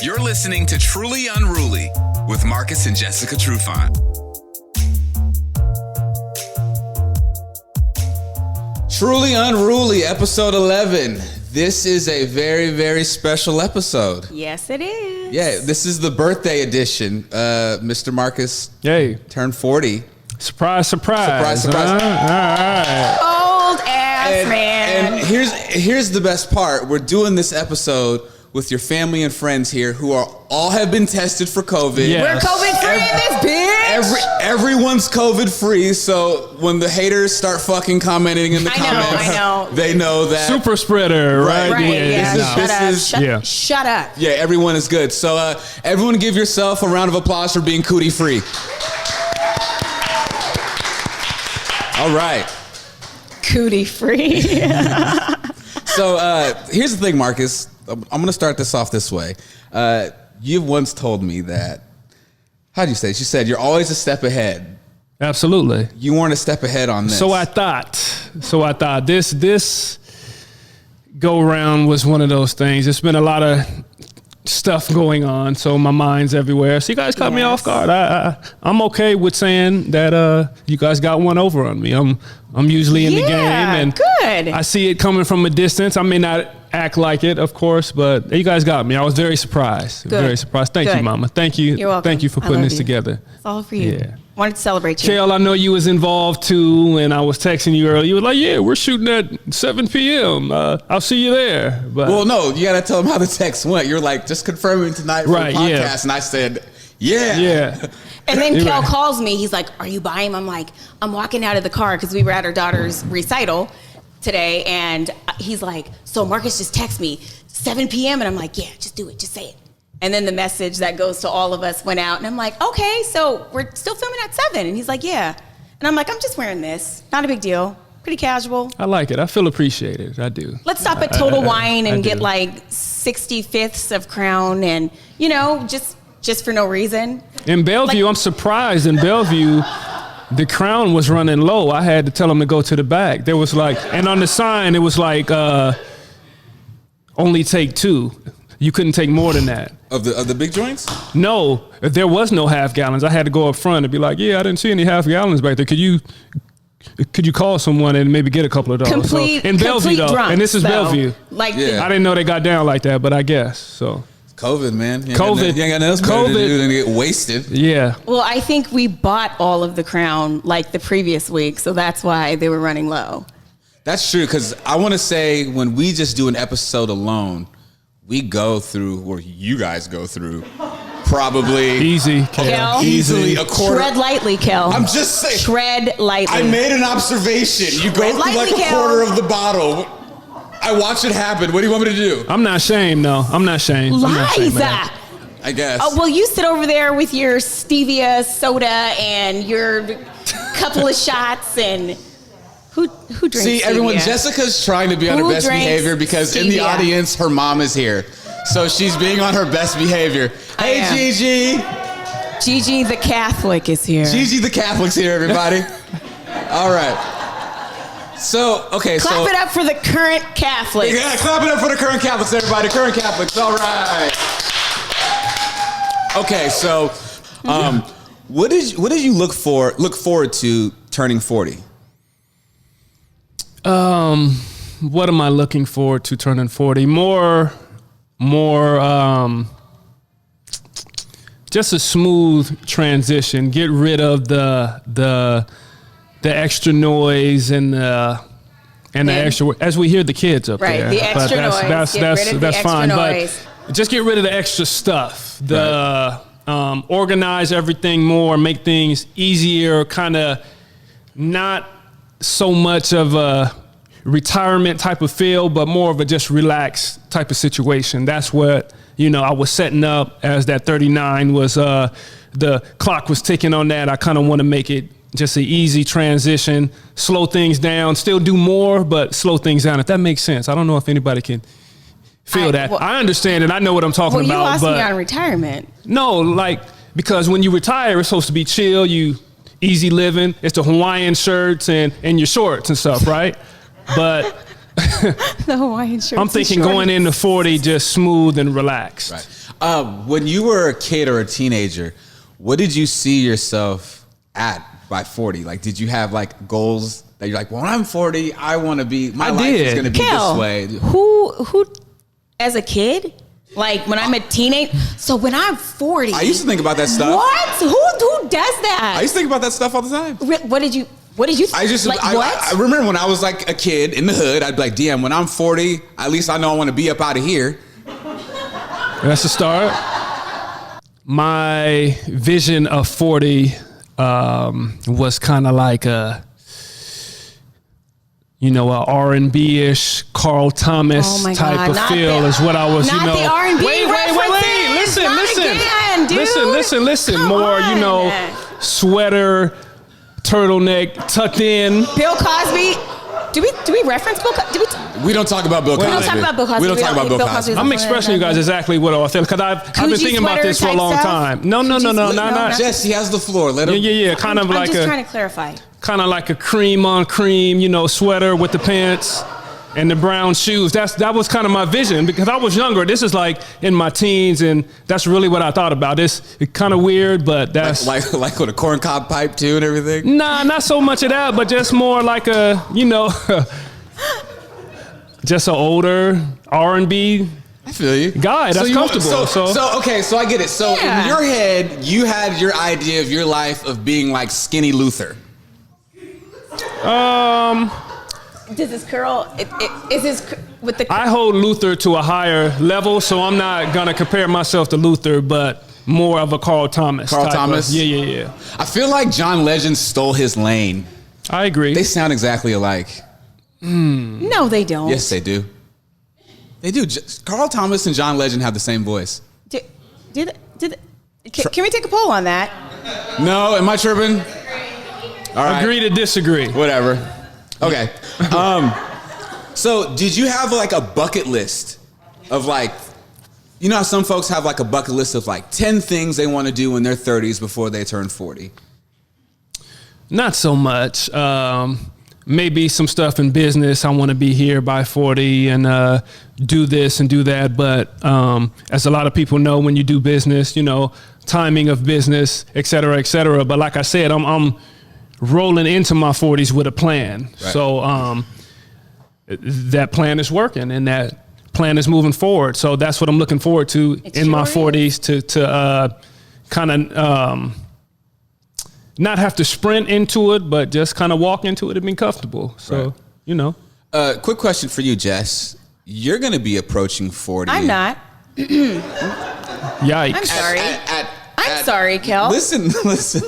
You're listening to Truly Unruly with Marcus and Jessica Trufant. Truly Unruly, episode 11. This is a very, very special episode. Yes, it is. Yeah, this is the birthday edition. Mr. Marcus turned 40. Surprise, surprise. Surprise, surprise. All right. Old ass man. And here's the best part. We're doing this episode with your family and friends here who all have been tested for COVID. Yes. We're COVID free in this bitch. Everyone's COVID free, so when the haters start fucking commenting in the comments, I know. they know that Super spreader, right? Right, Yeah. Shut up. Yeah, everyone is good. So everyone give yourself a round of applause for being cootie free. All right. Cootie free. So here's the thing, Marcus. I'm going to start this off this way. You've once told me that, how'd you say? She said, you're always a step ahead. Absolutely. You weren't a step ahead on this. So I thought this go around was one of those things. There's been a lot of stuff going on, so my mind's everywhere. So you guys caught me off guard. I'm okay with saying that you guys got one over on me. I'm usually in the game, and good. I see it coming from a distance. I may not act like it, of course, but you guys got me. I was very surprised. Good. Very surprised. Thank you, Mama. Thank you. You're welcome. Thank you for putting this together. It's all for you. Yeah. Wanted to celebrate you. Kale, I know you was involved too, and I was texting you earlier. You were like, yeah, we're shooting at 7 p.m. I'll see you there. But well, no, you got to tell them how the text went. You're like, just confirming tonight for the podcast. And I said, yeah. And then Kel calls me. He's like, are you by him? I'm like, I'm walking out of the car because we were at our daughter's recital today. And he's like, so Marcus just texted me 7 p.m. And I'm like, yeah, just do it. Just say it. And then the message that goes to all of us went out. And I'm like, okay, so we're still filming at 7. And he's like, yeah. And I'm like, I'm just wearing this. Not a big deal. Pretty casual. I like it. I feel appreciated. I do. Let's stop at Total Wine and get like 65ths of Crown and, just for no reason. In Bellevue, I'm surprised. In Bellevue, the Crown was running low. I had to tell them to go to the back. There was like, and on the sign, it was like, only take 2. You couldn't take more than that. Of the big joints? No, there was no half gallons. I had to go up front and be like, yeah, I didn't see any half gallons back there. Could you call someone and maybe get a couple of those? In Bellevue, though, drunks, and this is Bellevue. Like, I didn't know they got down like that, but I guess so. COVID, man. You ain't COVID. Got, you ain't got nothing else better to do than to get wasted. Yeah. Well, I think we bought all of the Crown like the previous week, so that's why they were running low. That's true, because I want to say when we just do an episode alone, we go through, or you guys go through, probably Kel. Easily a quarter. Tread lightly, Kel. I'm just saying. Tread lightly. I made an observation. You go through like a quarter of the bottle. I watch it happen. What do you want me to do? I'm not ashamed, no. I'm not ashamed. Liza. I guess. Oh, well, you sit over there with your stevia soda and your couple of shots and who drinks See, stevia? everyone, Jessica's trying to be on her best behavior because in the audience, her mom is here. So she's being on her best behavior. Hey, Gigi. Gigi the Catholic is here. Gigi the Catholic's here, everybody. All right. So, okay, Clap it up for the current Catholics. Yeah, clap it up for the current Catholics, everybody. Current Catholics, all right. Okay, so what did you look forward to turning 40? What am I looking forward to turning 40? More just a smooth transition. Get rid of the extra noise and the extra, as we hear the kids up there. Right, the extra noise. That's fine. But just get rid of the extra stuff. Organize everything more, make things easier, kind of not so much of a retirement type of feel, but more of a just relaxed type of situation. That's what, I was setting up as that 39 was, the clock was ticking on that. I kind of want to make it just an easy transition, slow things down, still do more, but slow things down, if that makes sense. I don't know if anybody can feel that. Well, I understand it. I know what I'm talking about. Well, you lost me on retirement. No, because when you retire, it's supposed to be chill, easy living. It's the Hawaiian shirts and your shorts and stuff, right? But the Hawaiian shirts. I'm thinking going into 40 just smooth and relaxed. Right. When you were a kid or a teenager, what did you see yourself at by 40? Like, did you have like goals that you're like, well, when I'm 40, I want to be, my life is going to be Kel, this way? Who, as a kid, like when I'm a teenager, so when I'm 40. I used to think about that stuff. What? Who does that? I used to think about that stuff all the time. What did you think? I remember when I was like a kid in the hood, I'd be like, damn, when I'm 40, at least I know I want to be up out of here. That's the start. My vision of 40 was kind of like a R&B-ish Carl Thomas type of feel is what I was, not the R&B Listen. Come more, on. Sweater, turtleneck, tucked in. Bill Cosby. Do we reference Bill Cosby? We don't talk about Bill Cosby. We don't talk about Bill Cosby. We don't talk about Bill Cosby. I'm expressing you guys exactly what I feel because I've been thinking about this for a long time. No, not. Jess, he has the floor. Let him. Yeah. Kind of I'm like just trying to clarify. Kind of like a cream on cream, sweater with the pants and the brown shoes. That was kind of my vision because I was younger. This is like in my teens, and that's really what I thought about. It's kind of weird, but that's like with a corncob pipe too and everything. Nah, not so much of that, but just more like a just an older R&B. I feel you. Guy, that's comfortable. So I get it. So in your head, you had your idea of your life of being like skinny Luther. Does this curl? Is this with the? I hold Luther to a higher level, so I'm not gonna compare myself to Luther, but more of a Carl Thomas. Yeah. I feel like John Legend stole his lane. I agree. They sound exactly alike. No, they don't. Yes, they do. They do. Carl Thomas and John Legend have the same voice. Can we take a poll on that? No, am I tripping? All right. Agree to disagree. Whatever. Okay. So did you have like a bucket list of like, how some folks have like a bucket list of like 10 things they want to do in their 30s before they turn 40? Not so much. Maybe some stuff in business. I want to be here by 40 and do this and do that. But as a lot of people know, when you do business, timing of business, et cetera, et cetera. But like I said, I'm rolling into my 40s with a plan. Right. So that plan is working and that plan is moving forward. So that's what I'm looking forward to in my 40s to kind of not have to sprint into it, but just kind of walk into it and be comfortable. So, right. Quick question for you, Jess. You're going to be approaching 40. I'm not. Yikes. I'm sorry. I'm sorry, Kel. Listen.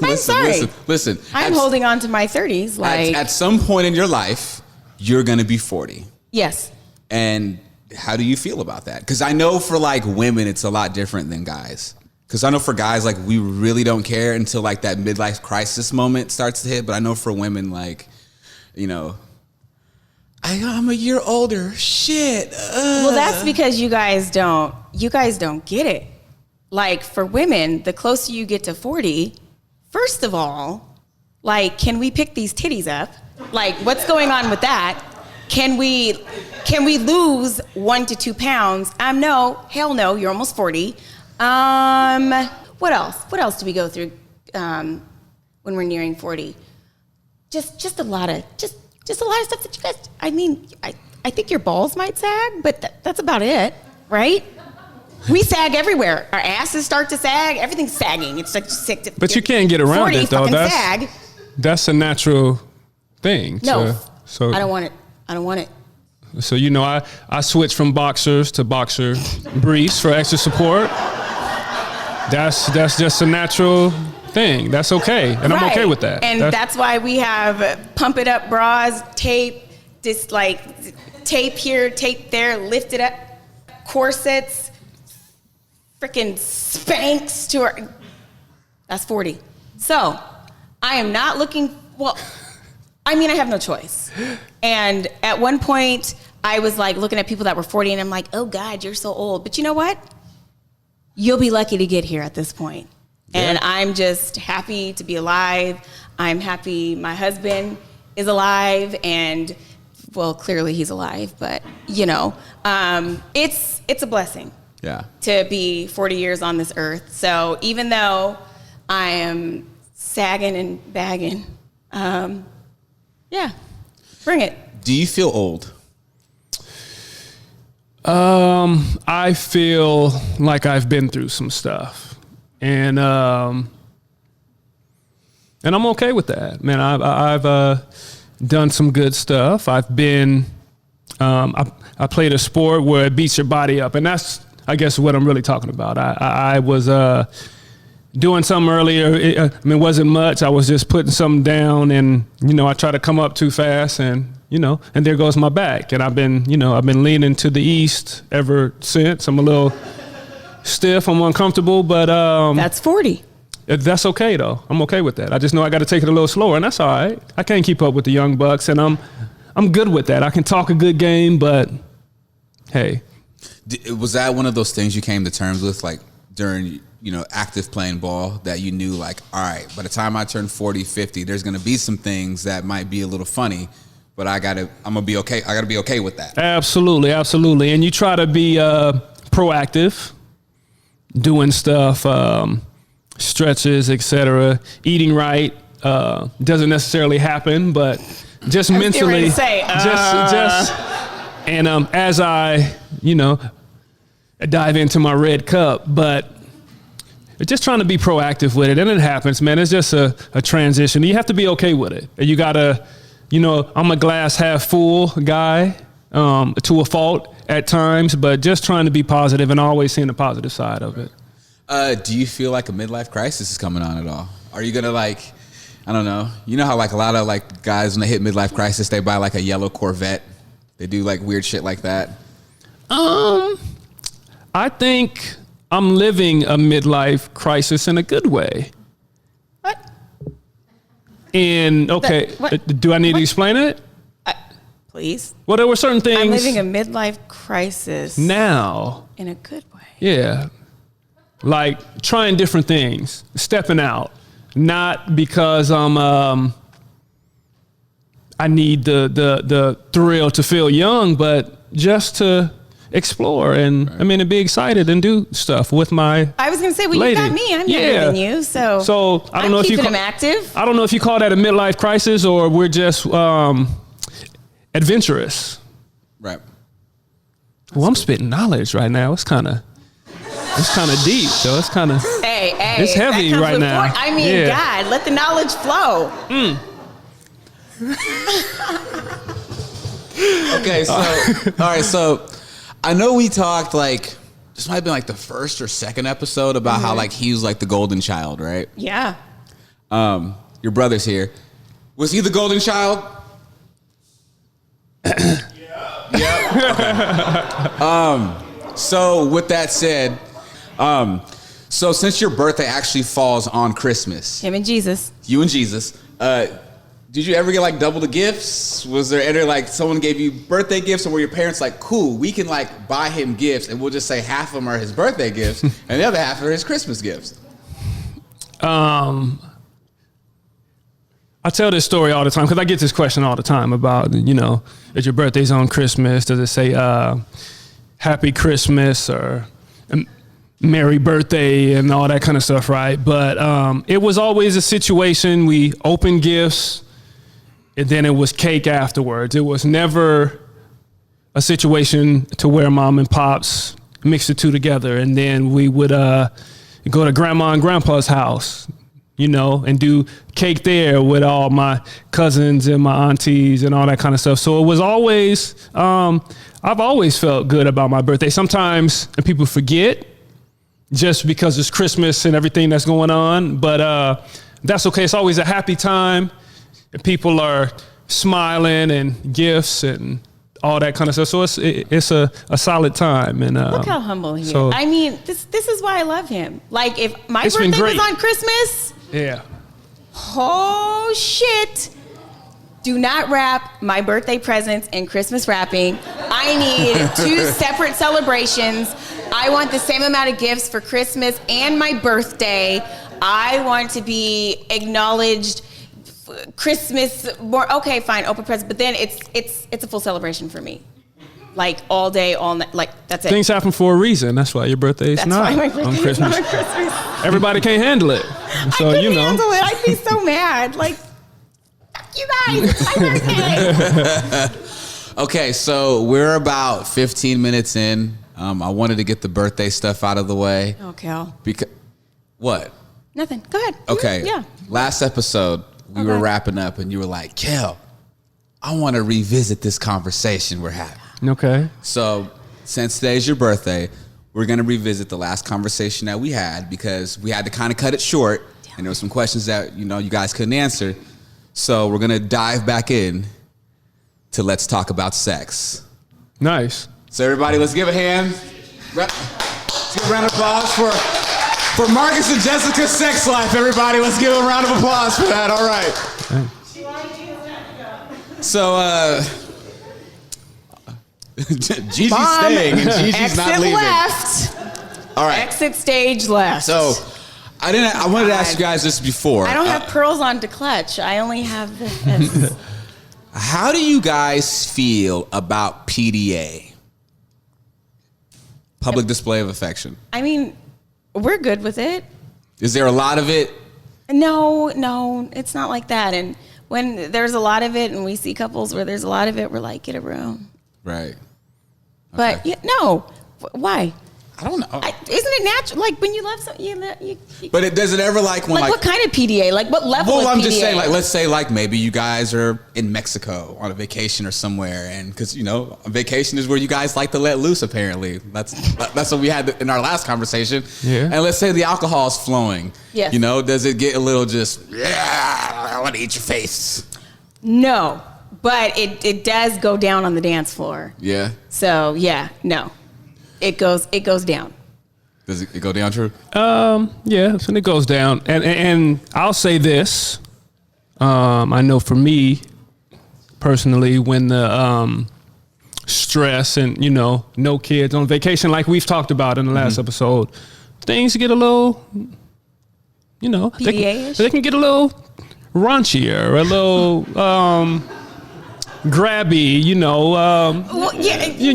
I'm sorry. Listen. I'm holding on to my 30s. At some point in your life, you're going to be 40. Yes. And how do you feel about that? Because I know for like women, it's a lot different than guys. Because I know for guys, like, we really don't care until like that midlife crisis moment starts to hit. But I know for women, like, I'm a year older. Shit. Well, that's because you guys don't get it. Like, for women, the closer you get to 40, first of all, like, can we pick these titties up? Like, what's going on with that? Can we lose 1 to 2 pounds? No, hell no, you're almost 40. What else? What else do we go through when we're nearing 40? Just a lot of stuff that you guys. I mean, I think your balls might sag, but that's about it, right? We sag everywhere. Our asses start to sag. Everything's sagging. It's like sick. But you can't get around it though. That's a natural thing. No, so I don't want it. So I switched from boxers to boxer briefs for extra support. That's just a natural thing. That's okay, and right. I'm okay with that. And that's why we have pump it up bras, tape, just like tape here, tape there, lift it up, corsets, freaking Spanx to our. That's 40. So I am not looking. Well, I mean, I have no choice. And at one point, I was like looking at people that were 40, and I'm like, oh God, you're so old. But you know what? You'll be lucky to get here at this point. Yeah. And I'm just happy to be alive. I'm happy my husband is alive, and well, clearly he's alive, but it's a blessing. Yeah. To be 40 years on this earth. So even though I am sagging and bagging, yeah, bring it. Do you feel old? I feel like I've been through some stuff, and I'm okay with that, man. I've done some good stuff. I've been, I played a sport where it beats your body up, and that's, I guess, what I'm really talking about. I was doing something earlier. It wasn't much. I was just putting something down, and I try to come up too fast, and and there goes my back. And I've been leaning to the east ever since. I'm a little stiff. I'm uncomfortable, but That's 40. that's okay though. I'm okay with that. I just know I got to take it a little slower, and that's all right. I can't keep up with the young bucks, and I'm good with that. I can talk a good game, but hey. Was that one of those things you came to terms with, like during active playing ball, that you knew, like, all right, by the time I turn 40, 50, there's going to be some things that might be a little funny, but I'm going to be okay. I got to be okay with that. Absolutely. And you try to be proactive, doing stuff, stretches, etc. Eating right doesn't necessarily happen, but just mentally, and as I, dive into my red cup, but just trying to be proactive with it. And it happens, man. It's just a transition. You have to be okay with it. You gotta, I'm a glass half full guy, to a fault at times, but just trying to be positive and always seeing the positive side of it. Do you feel like a midlife crisis is coming on at all? Are you gonna, like, I don't know. You know how, like, a lot of, like, guys, when they hit midlife crisis, they buy like a yellow Corvette. They do, like, weird shit like that. I think I'm living a midlife crisis in a good way. What? And okay, do I need to explain it? Please. Well, there were certain things. I'm living a midlife crisis now in a good way. Yeah, like trying different things, stepping out, not because I need the thrill to feel young, but just to explore and and be excited and do stuff with my. I was gonna say, well, lady. You got me. I'm younger than you, so I don't know if you keeping them active. I don't know if you call that a midlife crisis or we're just adventurous. Right. Well, I'm spitting knowledge right now. It's kind of deep, so it's kind of. Hey, it's heavy right now. God, let the knowledge flow. Okay, so all right, so I know we talked, like, this might have been like the first or second episode about how, like, he was like the golden child, right? Yeah. Your brother's here. Was he the golden child? Yeah. Okay. So with that said, so since your birthday actually falls on Christmas, Him and Jesus. You and Jesus, did you ever get, like, double the gifts? Was there ever, like, someone gave you birthday gifts, or were your parents like, cool, we can, like, buy him gifts and we'll just say half of them are his birthday gifts and the other half are his Christmas gifts? I tell this story all the time because I get this question all the time about, if your birthday's on Christmas, does it say Happy Christmas or Merry Birthday and all that kind of stuff, right? But it was always a situation, we opened gifts, and then it was cake afterwards. It was never a situation to where mom and pops mixed the two together. And then we would go to grandma and grandpa's house, and do cake there with all my cousins and my aunties and all that kind of stuff. So it was always, I've always felt good about my birthday. Sometimes people forget just because it's Christmas and everything that's going on, but that's okay. It's always a happy time. And people are smiling and gifts and all that kind of stuff. So it's a solid time. And look how humble he is. I mean, this is why I love him. Like, if my birthday was on Christmas, yeah. Oh shit. Do not wrap my birthday presents in Christmas wrapping. I need 2 separate celebrations. I want the same amount of gifts for Christmas and my birthday. I want to be acknowledged. Christmas, more okay, fine, open present, but then it's a full celebration for me. like all day, all night. Like that's it. Things happen for a reason. That's why your birthday is That's not why my birthday on is Christmas. not on Christmas. Everybody can't handle it. So I couldn't you know. handle it. I'd be so mad. Like, fuck you guys. It's my birthday. Okay, so we're about 15 minutes in. I wanted to get the birthday stuff out of the way. Oh, Cal. Because what? Nothing. Go ahead. Okay. Yeah. Last episode, we were wrapping up, and you were like, Kel, I want to revisit this conversation we're having. Okay. So since today's your birthday, we're going to revisit the last conversation that we had because we had to kind of cut it short, and there were some questions that, you guys couldn't answer. So we're going to dive back in to Let's Talk About Sex. Nice. So everybody, let's give a hand. Let's give a round of applause for Marcus and Jessica's sex life, everybody. Let's give a round of applause for that. All right. So, Gigi's staying and Gigi's not leaving. Left. All right. Exit stage left. So, I wanted to ask you guys this before. I don't have pearls on to clutch. I only have this. How do you guys feel about PDA? Public display of affection. I mean, we're good with it. Is there a lot of it? No, it's not like that. And when there's a lot of it and we see couples where there's a lot of it, we're like, get a room. Right. But no, why? I don't know. Isn't it natural? Like when you love something, you But does it ever like when like what kind of PDA? Like what level Well, of I'm PDA? just saying, like, let's say, like, maybe you guys are in Mexico on a vacation or somewhere, and because a vacation is where you guys like to let loose. Apparently, that's what we had in our last conversation. Yeah. And let's say the alcohol is flowing. Yes. Does it get a little just? Yeah, I want to eat your face. No, but it does go down on the dance floor. Yeah. So yeah, no, it goes down. Does it go down, True? Yeah, so it goes down. And I'll say this. I know for me, personally, when the stress and, no kids on vacation, like we've talked about in the last episode, things get a little, PDA-ish? they can get a little raunchier, a little grabby, Well, yeah, there's a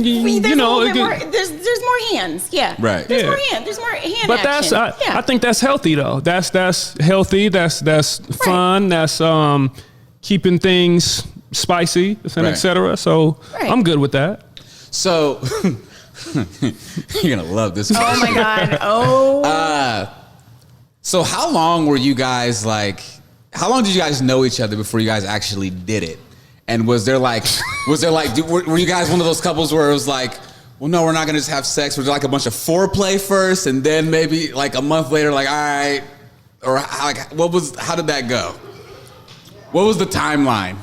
little bit more. There's more hands. Yeah. Right. There's Yeah. more hand. There's more hand But action. I think that's healthy though. That's healthy. That's fun. That's keeping things spicy and Right. et cetera. So Right. I'm good with that. So you're gonna love this. Oh my God. Oh. So how long were you guys like? How long did you guys know each other before you guys actually did it? And were you guys one of those couples where it was like, well, no, we're not gonna just have sex. Was there like a bunch of foreplay first, and then maybe like a month later, like, all right, or how did that go? What was the timeline?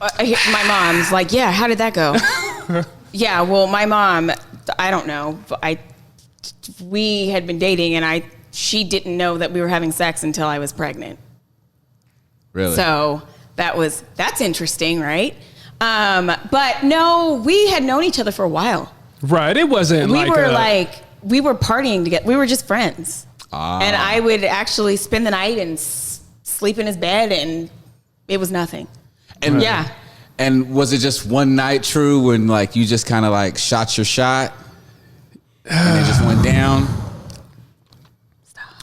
My mom's like, yeah. How did that go? Yeah. Well, my mom, I don't know. We had been dating, and she didn't know that we were having sex until I was pregnant. Really? So that's interesting, right? But no, we had known each other for a while. Right. It wasn't We were partying together. We were just friends. And I would actually spend the night and sleep in his bed, and it was nothing. And yeah. And was it just one night, True, when like you just kind of like shot your shot and it just went down?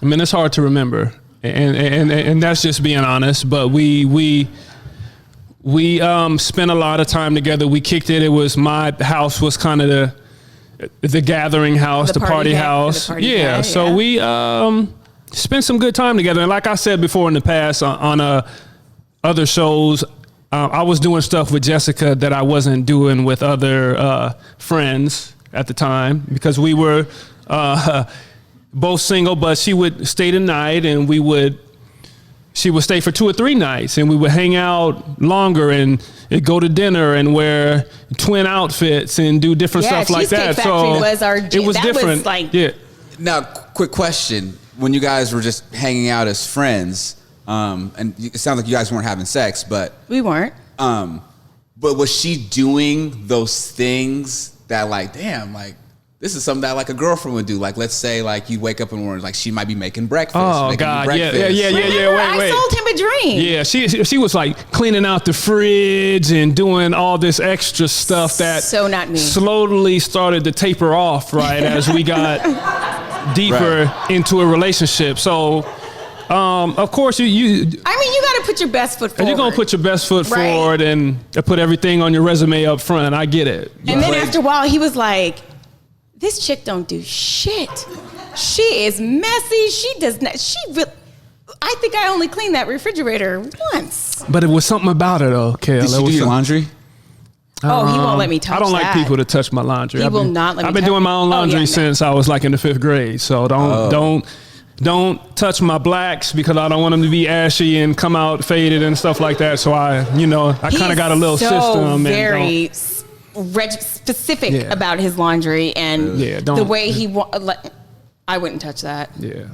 I mean, it's hard to remember, and that's just being honest. But we spent a lot of time together. We kicked it. It was my house was kind of the gathering house, the party house. Yeah. So we spent some good time together. And like I said before in the past on other shows, I was doing stuff with Jessica that I wasn't doing with other friends at the time because we were both single, but she would stay the night and she would stay for 2 or 3 nights and we would hang out longer and go to dinner and wear twin outfits and do different stuff like that. So was our it was different. Yeah. Now, quick question. When you guys were just hanging out as friends, and it sounds like you guys weren't having sex, but we weren't. But was she doing those things that like, damn, like, This is something that like a girlfriend would do. Like, let's say like you wake up in the morning, like she might be making breakfast. Oh making you God, breakfast. yeah. Wait. I sold him a dream. Yeah, she was like cleaning out the fridge and doing all this extra stuff that So not me. slowly started to taper off, right, as we got deeper into a relationship. So, of course, you I mean, you got to put your best foot forward. you're gonna put your best foot Right. forward and put everything on your resume up front. I get it. And then after a while, he was like, "This chick don't do shit. She is messy. She does not. I think I only cleaned that refrigerator once." But it was something about it, though, Kel. Did It you do was your some- laundry? Oh, he won't let me touch I don't like that. people to touch my laundry. He will not let me I've been touch- doing my own Oh, laundry yeah, no. since I was like in the 5th grade. So don't touch my blacks because I don't want them to be ashy and come out faded and stuff like that. So I kind of got a little so system. very specific Yeah. about his laundry and Yeah, the way he. I wouldn't touch that. yeah.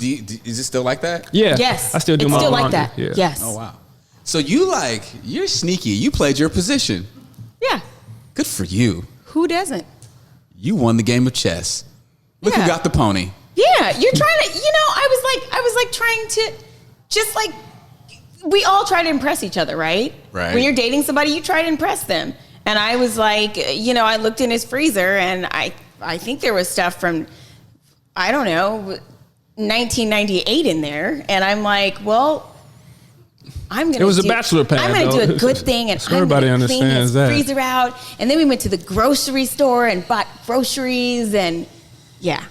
Is it still like that? Yeah. Yes, I still do it's my still own like that. laundry. Yeah. Yes. Oh wow. So you're sneaky. You played your position. Yeah. Good for you. Who doesn't? You won the game of chess. Look who Yeah. got the pony. Yeah, you're trying to. I was like trying to, just like, we all try to impress each other, right? Right. When you're dating somebody, you try to impress them. And I was like, I looked in his freezer, and I think there was stuff from, I don't know, 1998 in there, and I'm like, well, I'm gonna. It was a bachelor pad, I'm gonna though. do a good thing, and So I'm everybody gonna clean understands his that. freezer out. And then we went to the grocery store and bought groceries, and yeah,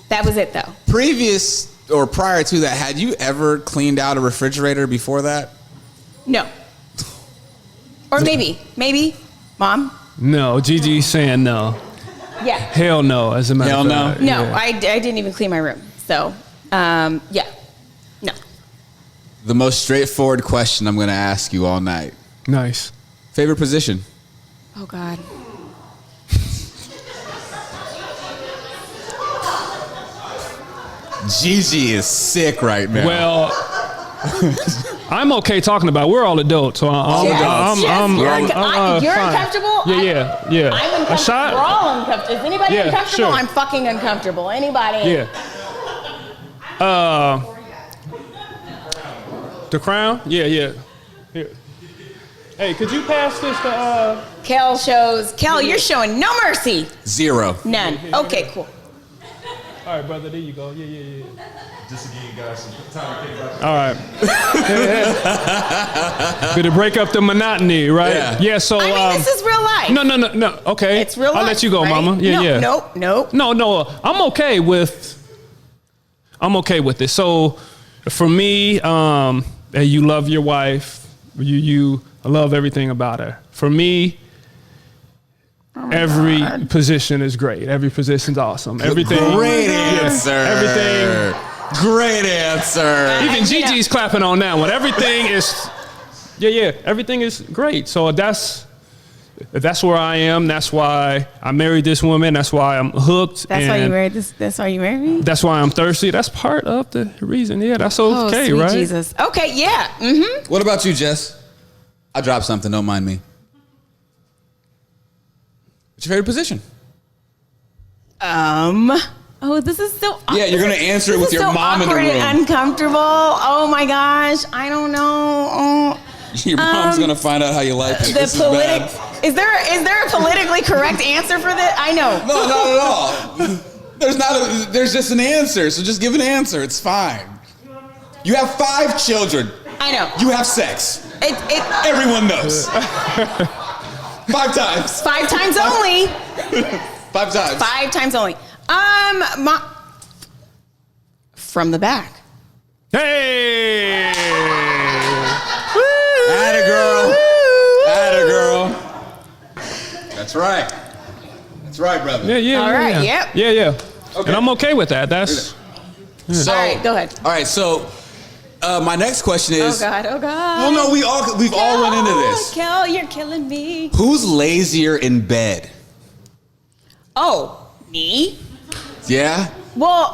that was it though. Previous or prior to that, had you ever cleaned out a refrigerator before that? No. Or maybe, Mom. No, Gigi's saying no. Yeah. Hell no. As a matter Hell of no? fact. No, Yeah. I didn't even clean my room. So, yeah. No. The most straightforward question I'm going to ask you all night. Nice. Favorite position? Oh God. Gigi is sick right now. Well, I'm okay talking about it. We're all adults, so I'm You're fine. uncomfortable. Yeah. I'm A uncomfortable. shot? We're all uncomfortable. Is anybody Yeah, uncomfortable? sure. I'm fucking uncomfortable. Anybody? Yeah. The crown? Yeah. Here. Hey, could you pass this to Kel, you're showing no mercy. 0. None. Okay, cool. All right, brother, there you go. Yeah. Just to give you guys some time to think about All right. Good to break up the monotony, right? Yeah. So I mean, this is real life. No. Okay. It's real life. I'll let you go, right? mama. Yeah. No. No. I'm okay with it. So for me, you love your wife. You love everything about her. For me, every position is great. Every position's awesome. Everything. Great Yeah, answer. everything. Great answer. Even Gigi's clapping on that one. Everything is, everything is great. So that's where I am. That's why I married this woman. That's why I'm hooked. That's why you and married this. That's why you married me. That's why I'm thirsty. That's part of the reason. Yeah, that's Oh, okay, sweet right? Jesus. Okay, yeah. Mm-hmm. What about you, Jess? I dropped something. Don't mind me. What's your favorite position? Oh, this is so. Yeah, you're gonna answer it this with is your so mom in the awkward room. and uncomfortable. Oh my gosh, I don't know. Oh. Your mom's gonna find out how you like it. The This is bad. is there a politically correct answer for this? I know. No, not at all. There's just an answer, so just give an answer. It's fine. You have 5 children. I know. You have sex. Everyone knows. 5 times. 5 times only. 5 times. 5 times only. From the back. Hey! Atta girl. Atta girl. That's right. That's right, brother. Yeah. All right, yep. Yeah. Okay. And I'm okay with that. That's So, All right, go ahead. All right, so my next question is. Oh God. Well, no, we've all run into this. Kel, you're killing me. Who's lazier in bed? Oh, me? Yeah. Well,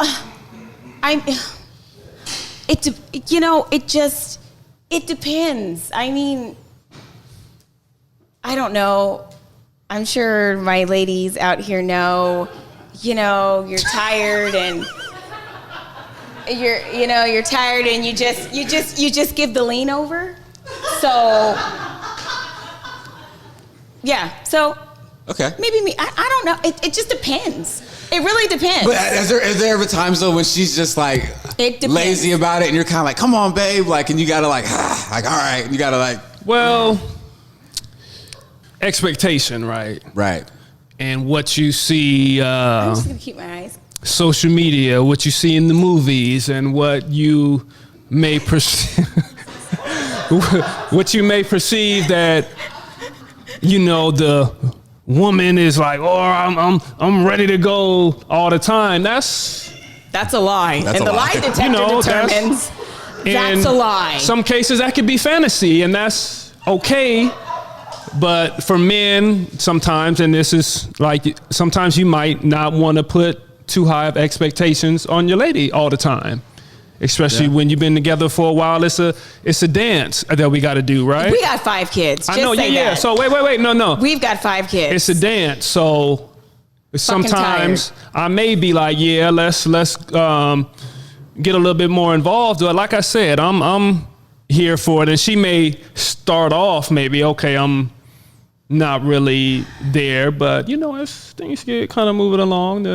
it depends. I mean, I don't know. I'm sure my ladies out here know, you're tired and you're tired and you just give the lean over. So yeah, so Okay. maybe me. I don't know. It just depends. It really depends. But is there ever times though when she's just like It depends. lazy about it, and you're kind of like, come on, babe, like, and you gotta like all right, and you gotta like, Well, expectation, right? right. And what you see, I'm just gonna keep my eyes. social media, what you see in the movies, and what you may perceive, what you may perceive that, the woman is like, oh, I'm ready to go all the time. That's That's a lie. That's and a the lie. lie detector determines that's a lie. Some cases that could be fantasy, and that's okay. But for men, sometimes, and this is like, sometimes you might not want to put too high of expectations on your lady all the time. Especially when you've been together for a while. It's a dance that we got to do, right? We got 5 kids. Just I know, say yeah. that. So wait, no. We've got 5 kids. It's a dance. So sometimes I may be like, yeah, let's get a little bit more involved. But like I said, I'm here for it. And she may start off maybe, okay, I'm not really there, but as things get kind of moving along,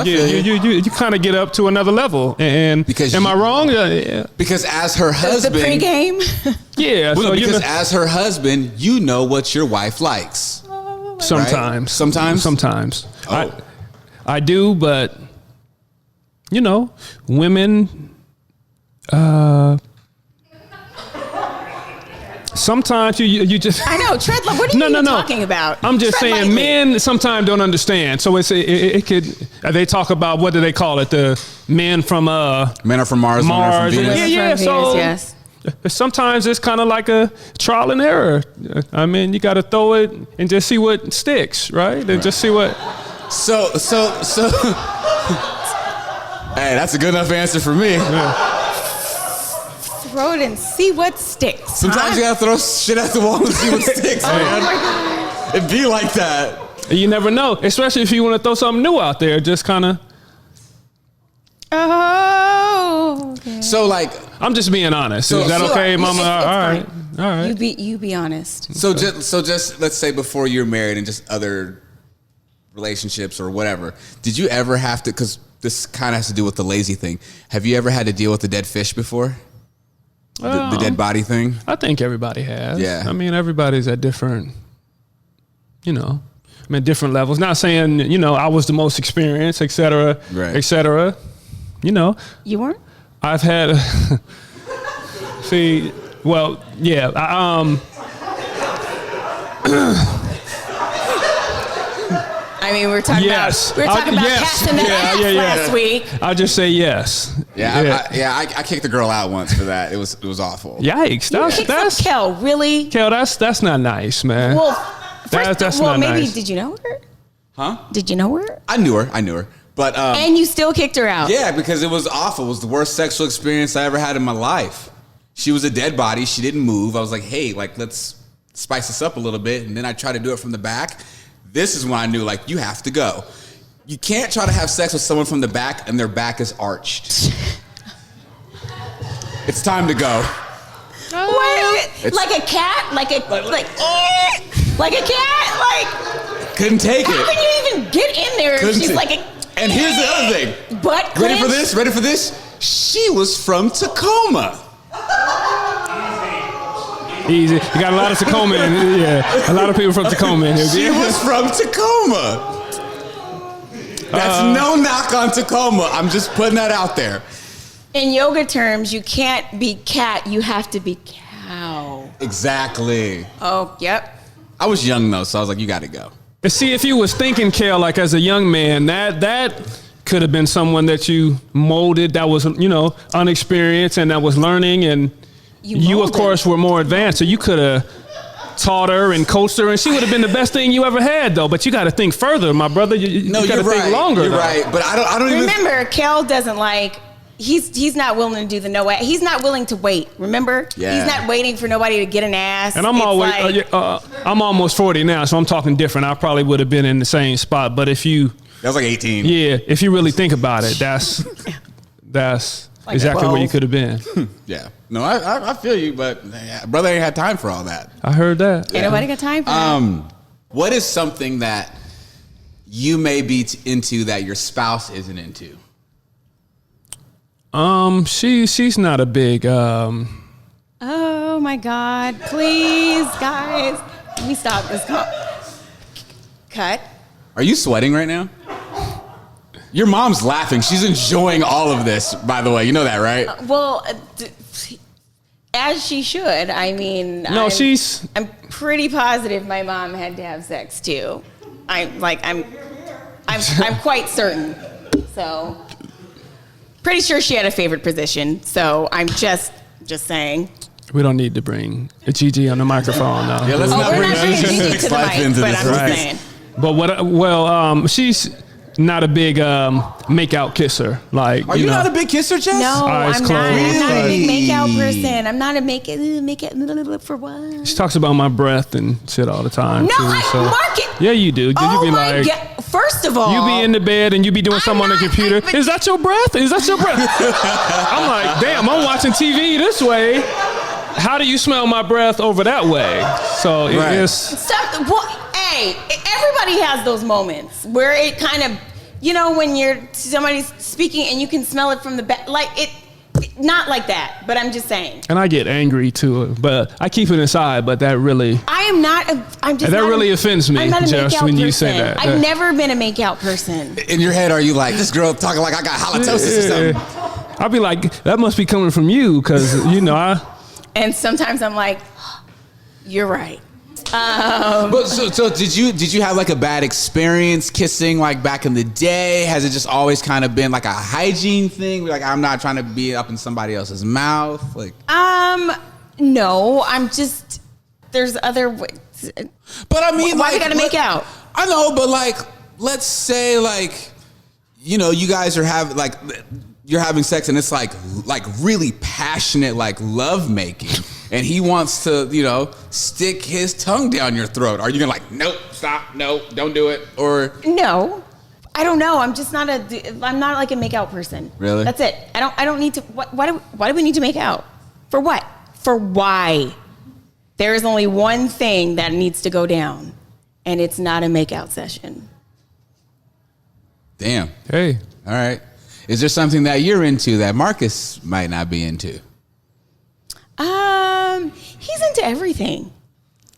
you kind of get up to another level. And Because am I wrong? Yeah. Because as her the husband, pregame. Yeah. well, So because as her husband, you know what your wife likes. sometimes, Sometimes? Oh. I do, but women. Sometimes you just. I know, Tread. What are you talking about? I'm just Tread saying, lightly. men sometimes don't understand. So it could. They talk about, what do they call it? The men from Men are from Mars, women are from Mars. Venus. Yeah. From So Venus, yes. sometimes it's kind of like a trial and error. I mean, you got to throw it and just see what sticks, right? And just see what. So. Hey, that's a good enough answer for me. Throw it and see what sticks. Sometimes you gotta throw shit at the wall and see what sticks, Oh man. my God. It'd be like that. You never know, especially if you want to throw something new out there. Just kind of. Oh. Okay. So like, I'm just being honest. So- Is that You okay, are. Mama? It's All right. fine. All right. You be honest. so just let's say before you're married and just other relationships or whatever, did you ever have to? Because this kind of has to do with the lazy thing. Have you ever had to deal with the dead fish before? The dead body thing? I think everybody has. Yeah. I mean, everybody's at different, different levels. Not saying, I was the most experienced, et cetera, Right. et cetera. You weren't? I've had, I mean, we're talking yes. about Yes. cats in the ass last week. I'll just say yes. I kicked the girl out once for that. It was awful. Yikes. You kicked up Kel, really? Kel, that's not nice, man. Well, That's well, not maybe nice. did you know her? Huh? Did you know her? I knew her. But And you still kicked her out. yeah, because it was awful. It was the worst sexual experience I ever had in my life. She was a dead body. She didn't move. I was like, hey, like, let's spice this up a little bit. And then I tried to do it from the back. This is when I knew, like, you have to go. You can't try to have sex with someone from the back and their back is arched. It's time to go. Wait, like a cat? Like a cat? Like, Couldn't take how it. can you even get in there if Couldn't she's take- like a... And here's the other thing. Butt Ready for clench? this? Ready for this? She was from Tacoma. Easy. You got a lot of Tacoma in here. Yeah. A lot of people from Tacoma in here. She was from Tacoma. That's no knock on Tacoma. I'm just putting that out there. In yoga terms, you can't be cat, you have to be cow. Exactly. Oh, yep. I was young though, so I was like, you got to go. And see, if you was thinking, Kel, like as a young man, that could have been someone that you molded, that was, unexperienced and that was learning, and you of molded. course, were more advanced, so you could have taught her and coached her, and she would have been the best thing you ever had, though. But you got to think further, my brother. You got to you're right. think longer. You're though. right, but I don't even. Remember, Kel doesn't like he's not willing to do the no way. He's not willing to wait. Remember? Yeah. He's not waiting for nobody to get an ass. And I'm I'm almost 40 now, so I'm talking different. I probably would have been in the same spot. But if you, That was like 18. yeah, if you really think about it, that's Like exactly 12. where you could have been. Yeah. No, I feel you, but brother ain't had time for all that. I heard that. Ain't nobody got time for that. What is something that you may be into that your spouse isn't into? She's not a big Oh my God! Please, guys, let me stop this. Cut. Are you sweating right now? Your mom's laughing. She's enjoying all of this, by the way. You know that, right? As she should. I mean, No, I'm pretty positive my mom had to have sex too. I'm quite certain. So, pretty sure she had a favorite position. So I'm just saying. We don't need to bring a Gigi on the microphone now. Yeah, let's Oh, not we're bring not bringing Gigi to Six the Life mic, into but this. I'm just Right. saying. But she's not a big make out kisser. Like, Are you know. not a big kisser, Jess? No, Eyes I'm not. closed. I'm not a big Really? make out person. I'm not a make it for what? She talks about my breath and shit all the time. No, too, Mark it. Yeah, you do. Oh you be my like, God. First of all, you be in the bed and you be doing something on the not, computer. but- Is that your breath? Is that your breath? I'm like, damn, I'm watching TV this way. How do you smell my breath over that way? So Right. it's hey, everybody has those moments where it kind of, when somebody's speaking and you can smell it from the back, like it, not like that, but I'm just saying. and I get angry too, but I keep it inside. But that really, I am not. I'm just. That not really offends me, I'm not a Jess, make-out when you person. say that. I've never been a make out person. In your head, are you like, this girl talking like I got halitosis or something? I'll be like, that must be coming from you, because And sometimes I'm like, you're right. But so did you have like a bad experience kissing like back in the day? Has it just always kind of been like a hygiene thing? Like, I'm not trying to be up in somebody else's mouth. Like, No, I'm just. There's other ways. but I mean, Why like, we gotta make out? I know, but like, let's say like, you guys are you're having sex and it's like really passionate, like love making, and he wants to, stick his tongue down your throat. Are you gonna like, nope, stop, no, don't do it, or No, I don't know. I'm just not I'm not like a make out person. Really? That's it. I don't need to. Why do we need to make out? For what? For why? There is only one thing that needs to go down, and it's not a make out session. damn. hey, All right. Is there something that you're into that Marcus might not be into? He's into everything.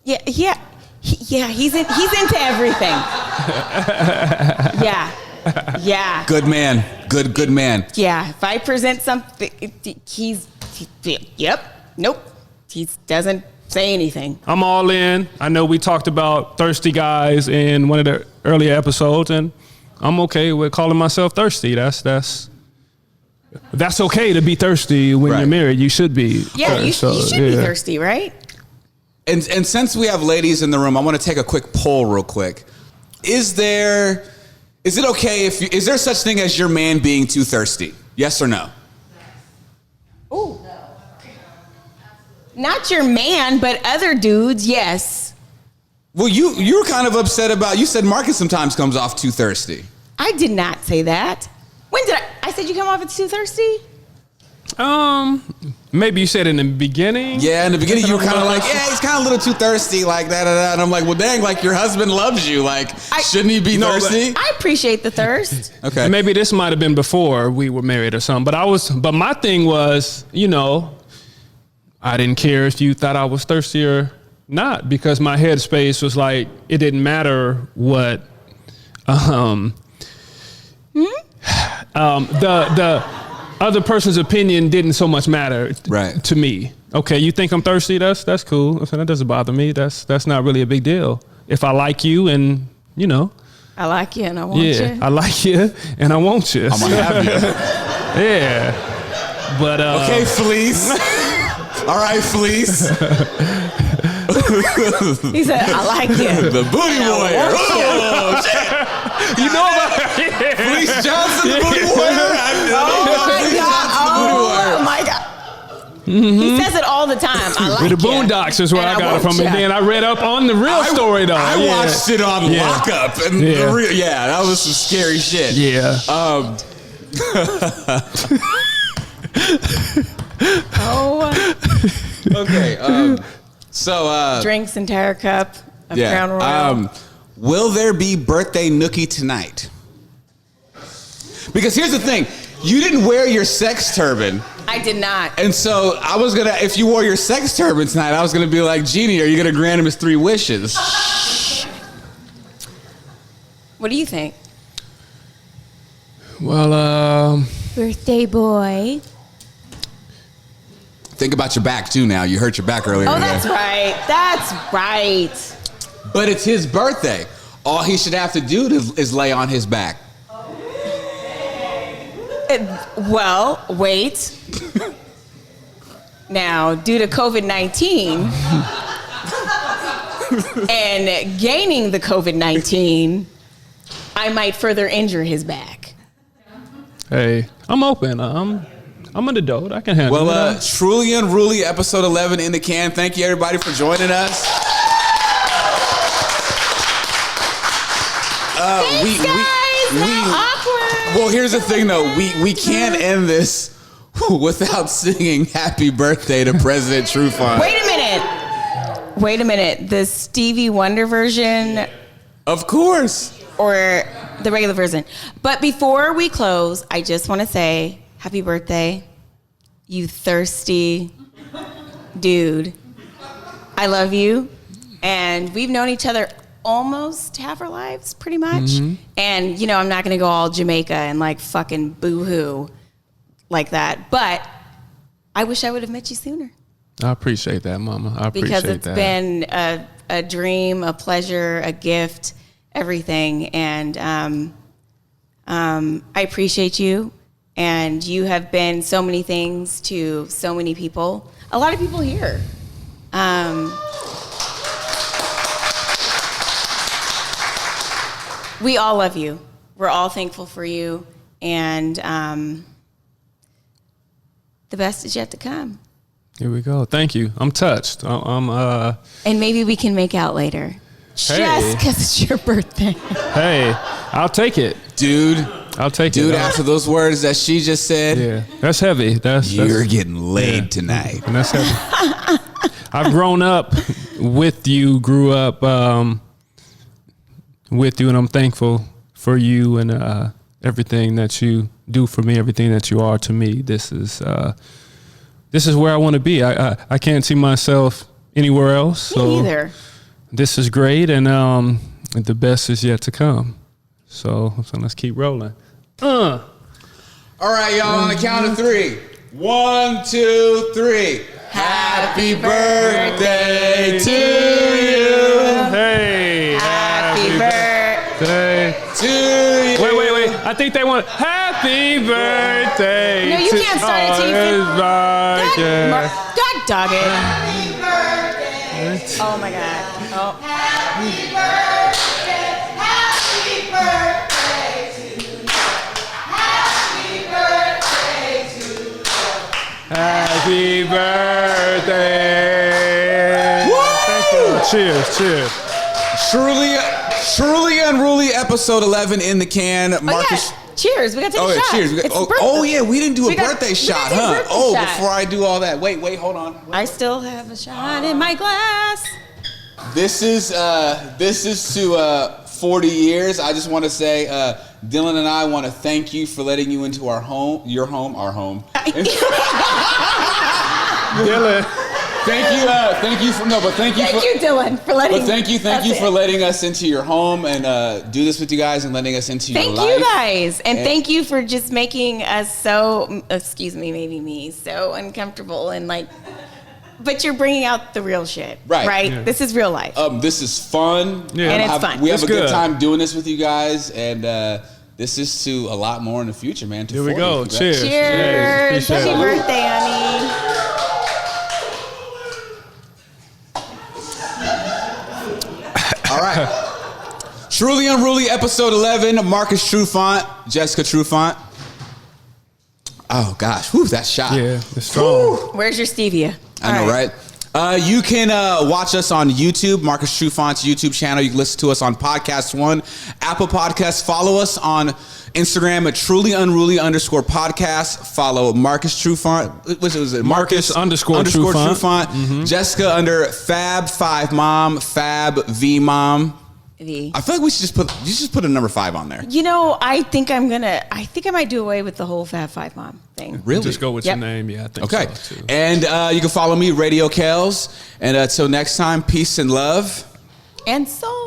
Yeah. He's into everything. Yeah. Good man. Good man. Yeah. If I present something, yep. Nope. He doesn't say anything. I'm all in. I know we talked about thirsty guys in one of the earlier episodes, and I'm okay with calling myself thirsty. That's okay to be thirsty when Right. you're married. You should be. Yeah, you should be thirsty, right? And since we have ladies in the room, I want to take a quick poll real quick. Is it okay is there such thing as your man being too thirsty? Yes or no? Ooh. Not your man, but other dudes, yes. Well, you were kind of upset you said Marcus sometimes comes off too thirsty. I did not say that. When did I said you come off as too thirsty? Maybe you said in the beginning. Yeah, in the beginning you were kind of like, yeah, he's kind of a little too thirsty, like that, and I'm like, well, dang, like your husband loves you, like, shouldn't he be thirsty? I appreciate the thirst. Okay. And maybe this might have been before we were married or something. But my thing was, I didn't care if you thought I was thirsty or not, because my headspace was like, it didn't matter what the other person's opinion didn't so much matter Right. to me. Okay, you think I'm thirsty? That's cool. I said, that doesn't bother me. That's not really a big deal. If I like you and I like you and I want yeah, you. I like you and I want you. I'm gonna have you. Yeah. But Okay, Fleece. All right, Fleece. He said, I like you. The booty warrior. Oh, shit. you know about Fleece Johnson, the booty warrior. Oh my God. He says it all the time. I like With the ya, Boondocks is where and I got it from. want And ya. then I read up on the real story, though. I watched it on Yeah. Lockup, and that was some scary shit. Yeah. Oh, Okay. So drinks entire cup of Crown Royal. will there be birthday nookie tonight? Because here's the thing, you didn't wear your sex turban. I did not. And so I was gonna, if you wore your sex turban tonight, I was gonna be like, Jeannie, are you gonna grant him his 3 wishes? What do you think? Well, Birthday boy. Think about your back too now. You hurt your back earlier Oh, today. that's right. That's right. But it's his birthday. All he should have to do is lay on his back. Well, wait. Now, due to COVID-19 and gaining the COVID-19, I might further injure his back. hey, I'm open. I'm an adult. I can handle Well, it. Truly Unruly, episode 11 in the can. Thank you, everybody, for joining us. Thanks, guys. How awkward. Well, here's the thing, though. We can't end this without singing "Happy Birthday" to President Trufant. Wait a minute. The Stevie Wonder version Of course. or the regular version? But before we close, I just want to say happy birthday, you thirsty dude. I love you. And we've known each other almost half our lives, pretty much. And, I'm not going to go all Jamaica and like fucking boo-hoo like that. But I wish I would have met you sooner. I appreciate that, Mama. I appreciate Because it's that. been a dream, a pleasure, a gift, everything. And I appreciate you. And you have been so many things to so many people. A lot of people here. We all love you. We're all thankful for you. And the best is yet to come. Here we go. Thank you. I'm touched. And maybe we can make out later. Just because it's your birthday. Hey, I'll take it. Dude, I'll take it. after those words that she just said, Yeah, that's heavy. That's you're getting laid tonight. and that's heavy. I've grown up with you, grew up with you, and I'm thankful for you and everything that you do for me, everything that you are to me. This is where I want to be. I can't see myself anywhere else. So Me either. this is great, and the best is yet to come. So let's keep rolling. All right, y'all, on the count of 3. 1, 2, 3. Happy birthday to you. Hey, Happy birthday. birthday To you. Wait. I think they want happy birthday. No, you to can't start it till you us, God, Marcus. God dog it. Happy birthday. Oh my God. Oh. Happy birthday to you. Happy birthday to you. Happy birthday. Woo! Cheers. Truly Unruly, episode 11 in the can. Marcus. Oh, yeah. Cheers. We got to take a shot. Cheers. It's Oh, birthday. yeah, we didn't do a We got- birthday we shot, gotta take a huh? birthday Oh, shot. before I do all that. Wait, hold on. I still have a shot in my glass. This is to 40 years. I just want to say, Dylan and I want to thank you for letting you into our home. Dylan. Thank you for Dylan, for letting. But thank you That's for it. letting us into your home and do this with you guys and letting us into your Thank life. you guys, and thank you for just making us so. Excuse me, maybe me, so uncomfortable and like. But you're bringing out the real shit, Right. Yeah. This is real life. This is fun. Yeah. And it's fun. We have It's a good good. time doing this with you guys, and this is to a lot more in the future, man. To Here we 40. go. Congrats. Cheers. Cheers! Appreciate Happy it. birthday, honey. All right. Truly Unruly, episode 11. Marcus Trufant, Jessica Trufant. Oh gosh, whew, that shot. Yeah, it's strong. Where's your stevia? I know, All right? You can watch us on YouTube, Marcus Trufant's YouTube channel. You can listen to us on Podcast One, Apple Podcasts. Follow us on Instagram at trulyunruly_podcast. Follow Marcus Trufant. What was it? Marcus underscore Trufant. Jessica under Fab5Mom, Fab V Mom. I feel like we should just put a number 5 on there. You know, I think I might do away with the whole Fab Five Mom thing. Really? Just go with your name. Yeah, I think Okay. so too. And you can follow me, Radio Kales. And until next time, peace and love. And soul.